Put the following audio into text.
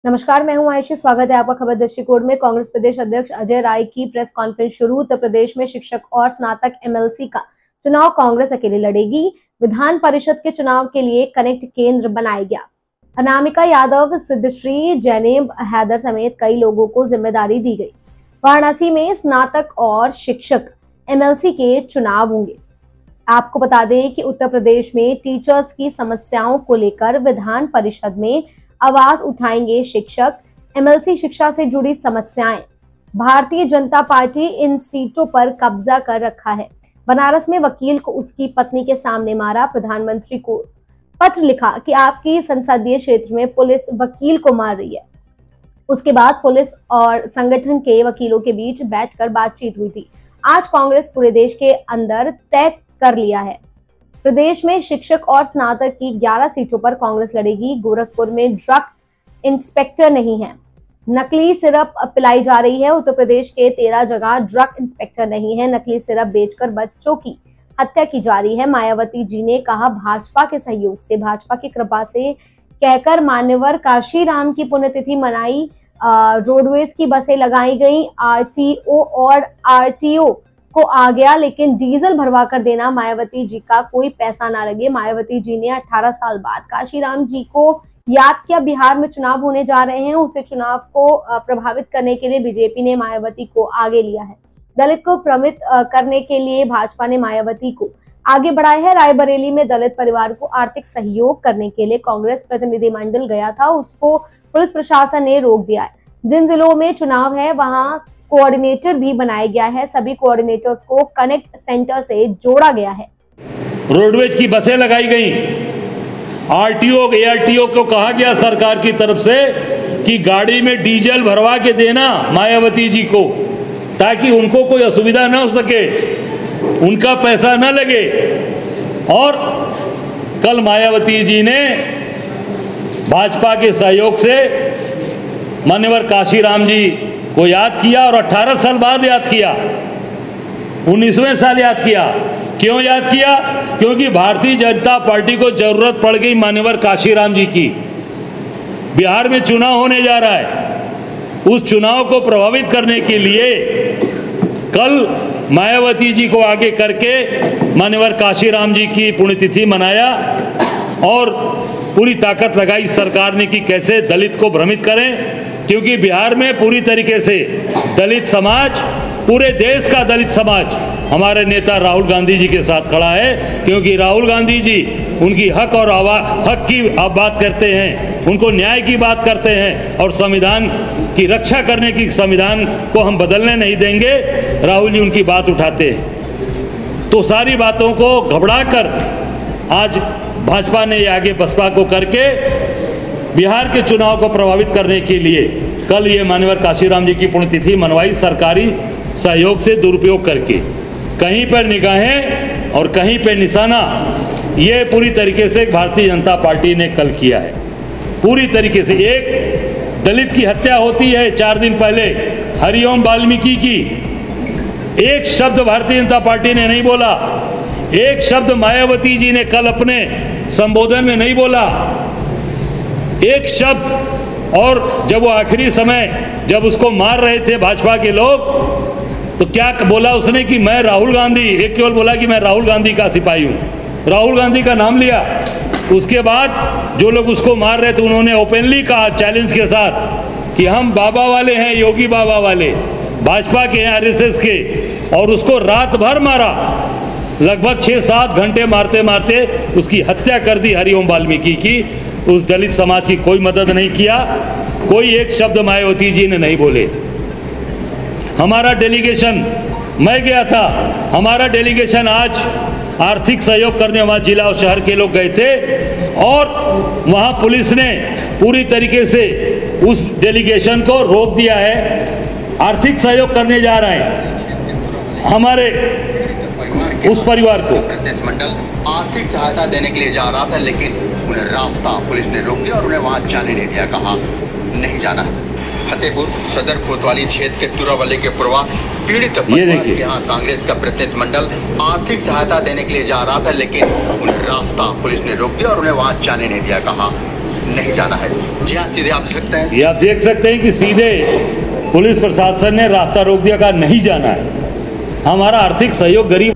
नमस्कार, मैं हूं आयुषी। स्वागत है आपका खबर दृष्टिकोण में। कांग्रेस प्रदेश अध्यक्ष अजय राय की प्रेस कॉन्फ्रेंस शुरू। उत्तर प्रदेश में शिक्षक और स्नातक एमएलसी का चुनाव कांग्रेस अकेले लड़ेगी। विधान परिषद के चुनाव के लिए कनेक्ट केंद्र बनाया गया। अनामिका यादव, सिद्धश्री, जैनेब हैदर समेत कई लोगों को जिम्मेदारी दी गई। वाराणसी में स्नातक और शिक्षक एमएलसी के चुनाव होंगे। आपको बता दें कि उत्तर प्रदेश में टीचर्स की समस्याओं को लेकर विधान परिषद में आवाज उठाएंगे शिक्षक। एमएलसी शिक्षा से जुड़ी समस्याएं। भारतीय जनता पार्टी इन सीटों पर कब्जा कर रखा है। बनारस में वकील को उसकी पत्नी के सामने मारा। प्रधानमंत्री को पत्र लिखा कि आपकी संसदीय क्षेत्र में पुलिस वकील को मार रही है। उसके बाद पुलिस और संगठन के वकीलों के बीच बैठकर बातचीत हुई थी। आज कांग्रेस पूरे देश के अंदर तय कर लिया है। प्रदेश में शिक्षक और स्नातक की 11 सीटों पर कांग्रेस लड़ेगी। गोरखपुर में ड्रग इंस्पेक्टर नहीं है, नकली सिरप पिलाई जा रही है। उत्तर प्रदेश के 13 जगह ड्रग इंस्पेक्टर नहीं है, नकली सिरप बेचकर बच्चों की हत्या की जा रही है। मायावती जी ने कहा भाजपा के सहयोग से, भाजपा की कृपा से कहकर मान्यवर काशीराम की पुण्यतिथि मनाई। रोडवेज की बसें लगाई गई। आरटीओ और आरटीओ को आ गया, लेकिन डीजल भरवा कर देना मायावती जी का कोई पैसा ना लगे। मायावती जी ने 18 साल बाद काशीराम जी को याद किया। बिहार में चुनाव होने जा रहे हैं, उसे चुनाव को प्रभावित करने के लिए बीजेपी ने मायावती को आगे लिया है। दलित को भ्रमित करने के लिए भाजपा ने मायावती को आगे बढ़ाया है। रायबरेली में दलित परिवार को आर्थिक सहयोग करने के लिए कांग्रेस प्रतिनिधिमंडल गया था, उसको पुलिस प्रशासन ने रोक दिया है। जिन जिलों में चुनाव है वहां कोऑर्डिनेटर भी बनाया गया है। सभी कोऑर्डिनेटर्स को कनेक्ट सेंटर से जोड़ा गया है। रोडवेज की बसें लगाई गई। आरटीओ एआरटीओ को कहा गया सरकार की तरफ से कि गाड़ी में डीजल भरवा के देना मायावती जी को, ताकि उनको कोई असुविधा ना हो सके, उनका पैसा ना लगे। और कल मायावती जी ने भाजपा के सहयोग से मान्यवर काशीराम जी को याद किया और 18 साल बाद याद किया, 19वें साल याद किया। क्यों याद किया? क्योंकि भारतीय जनता पार्टी को जरूरत पड़ गई मान्यवर काशीराम जी की। बिहार में चुनाव होने जा रहा है, उस चुनाव को प्रभावित करने के लिए कल मायावती जी को आगे करके मान्यवर काशीराम जी की पुण्यतिथि मनाया और पूरी ताकत लगाई सरकार ने कि कैसे दलित को भ्रमित करें। क्योंकि बिहार में पूरी तरीके से दलित समाज, पूरे देश का दलित समाज हमारे नेता राहुल गांधी जी के साथ खड़ा है। क्योंकि राहुल गांधी जी उनकी हक और हक की बात करते हैं, उनको न्याय की बात करते हैं और संविधान की रक्षा करने की, संविधान को हम बदलने नहीं देंगे, राहुल जी उनकी बात उठाते हैं। तो सारी बातों को घबराकर आज भाजपा ने आगे बसपा को करके बिहार के चुनाव को प्रभावित करने के लिए कल ये मान्यवर काशीराम जी की पुण्यतिथि मनवाई, सरकारी सहयोग से दुरुपयोग करके। कहीं पर निगाहें और कहीं पर निशाना, ये पूरी तरीके से भारतीय जनता पार्टी ने कल किया है। पूरी तरीके से एक दलित की हत्या होती है 4 दिन पहले, हरिओम वाल्मीकि की। एक शब्द भारतीय जनता पार्टी ने नहीं बोला, एक शब्द मायावती जी ने कल अपने संबोधन में नहीं बोला, एक शब्द। और जब वो आखिरी समय जब उसको मार रहे थे भाजपा के लोग, तो क्या बोला उसने कि मैं राहुल गांधी, एक केवल बोला कि मैं राहुल गांधी का सिपाही हूँ, राहुल गांधी का नाम लिया। उसके बाद जो लोग उसको मार रहे थे उन्होंने ओपनली कहा चैलेंज के साथ कि हम बाबा वाले हैं, योगी बाबा वाले, भाजपा के हैं, आरएसएस के। और उसको रात भर मारा, लगभग 6-7 घंटे मारते मारते उसकी हत्या कर दी हरिओम वाल्मीकि की। उस दलित समाज की कोई मदद नहीं किया, कोई एक शब्द मायावती जी ने नहीं बोले। हमारा डेलीगेशन, मैं गया था, हमारा डेलीगेशन आज आर्थिक सहयोग करने वहाँ जिला और शहर के लोग गए थे और वहाँ पुलिस ने पूरी तरीके से उस डेलीगेशन को रोक दिया है। आर्थिक सहयोग करने जा रहे हैं हमारे उस परिवार को। प्रतिनिधिमंडल आर्थिक सहायता देने के लिए जा रहा था, लेकिन उन्हें रास्ता पुलिस ने रोक दिया और उन्हें वहां जाने नहीं दिया, कहा नहीं जाना। फतेहपुर सदर कोतवाली क्षेत्र के तुरावली के प्रवास पीड़ित परिवार के यहाँ कांग्रेस का प्रतिनिधिमंडल आर्थिक सहायता देने के लिए जा रहा था, लेकिन उन्हें रास्ता पुलिस ने रोक दिया और उन्हें वहां जाने नहीं दिया, कहा नहीं जाना है। जी हाँ, सीधे आप देख सकते हैं, ये आप देख सकते हैं कि सीधे पुलिस प्रशासन ने रास्ता रोक दिया, कहा नहीं जाना है। हमारा आर्थिक सहयोग गरीब